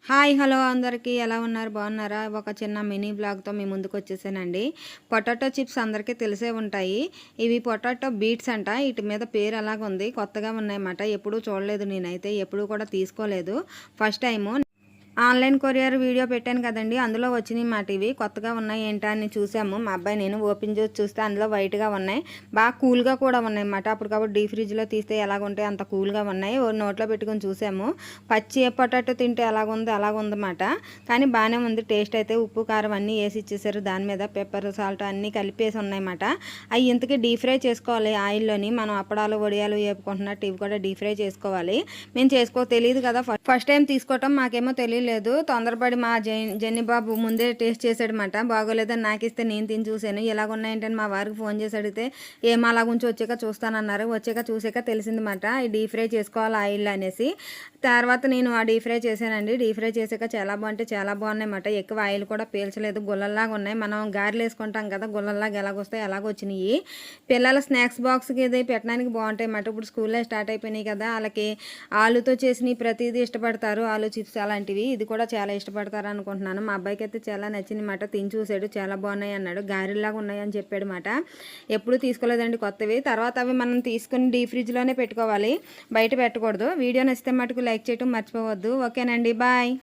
Hi hello అందరికీ ఎలా ఉన్నారు బాగున్నారా? ఒక చిన్న మినీ బ్లాగ్తో మీ ముందుకు వచ్చేసానండి. పొటాటో చిప్స్ అందరికీ తెలిసే ఉంటాయి. ఇవి పొటాటో బీట్స్ అంట. వీటి మీద పేరు అలాగుంది, కొత్తగా ఉన్నాయన్నమాట. ఎప్పుడూ చూడలేదు, నేనైతే ఎప్పుడూ కూడా తీసుకోలేదు, first time. Online courier video పెట్టాను కదండి, అందులో వచ్చినాయి మాట. ఇవి కొత్తగా ఉన్నాయి ఏంటా అని చూసాము, మా అబ్బాయి నేను ఓపెన్ చేసి చూస్తే అందులో వైట్గా ఉన్నాయి, బాగా కూల్గా కూడా ఉన్నాయి అన్నమాట. అప్పటికప్పుడు డీ ఫ్రిడ్జ్లో తీస్తే ఎలాగుంటాయి అంత కూల్గా ఉన్నాయి. నోట్లో పెట్టుకుని చూసాము, పచ్చి పొటాటో తింటే ఎలాగుంది అలాగుందన్నమాట. కానీ బాగానే ఉంది టేస్ట్ అయితే. ఉప్పు కారం అన్నీ వేసి ఇచ్చేసారు, దాని మీద పెప్పర్ సాల్ట్ అన్నీ కలిపేసి ఉన్నాయన్నమాట. అవి ఇంతకీ డీప్ ఫ్రై చేసుకోవాలి ఆయిల్లోని. మనం అప్పడాలు వడియాలు వేపుకుంటున్నట్టు ఇవి కూడా డీప్ ఫ్రై చేసుకోవాలి. మేము తెలియదు కదా, ఫస్ట్ టైం తీసుకోవటం, మాకేమో తెలియలేదు. తొందరపడి మా జెన్నీ బాబు ముందే టేస్ట్ చేసాడనమాట. బాగోలేదని నాకు ఇస్తే నేను తిని చూశాను. ఇలాగున్నాయంటని మా వారికి ఫోన్ చేసి అడిగితే ఏం అలాగుంచి వచ్చాక చూస్తానన్నారు. వచ్చాక చూసాక తెలిసిందన్నమాట ఈ డీప్ ఫ్రై చేసుకోవాలి ఆయిల్ అనేసి. తర్వాత నేను ఆ డీప్ ఫ్రై చేశానండి. డీప్ ఫ్రై చేసాక చాలా బాగుంటే చాలా బాగున్నాయన్నమాట. ఎక్కువ ఆయిల్ కూడా పీల్చలేదు, గుల్లల్లాగా ఉన్నాయి. మనం గారెలు వేసుకుంటాం కదా, గుల్లల్లాగా ఎలాగొస్తాయి అలాగొచ్చినాయి. పిల్లల స్నాక్స్ బాక్స్కి ఇది పెట్టడానికి బాగుంటాయి అన్నమాట. ఇప్పుడు స్కూల్లో స్టార్ట్ అయిపోయినాయి కదా, వాళ్ళకి ఆలుతో చేసినవి ప్రతిదీ ఇష్టపడతారు, ఆలు చిప్స్ అలాంటివి. ఇది కూడా చాలా ఇష్టపడతారు అనుకుంటున్నాను. మా అబ్బాయికి అయితే చాలా నచ్చింది మాట. తిని చూసాడు, చాలా బాగున్నాయి అన్నాడు. గారెల్లాగా ఉన్నాయి అని చెప్పాడు మాట. ఎప్పుడు తీసుకోలేదండి కొత్తవి. తర్వాత అవి మనం తీసుకుని డీ ఫ్రిడ్జ్లోనే పెట్టుకోవాలి, బయట పెట్టకూడదు. వీడియో నచ్చితే మటుకు లైక్ చేయడం మర్చిపోవద్దు. ఓకేనండి, బాయ్.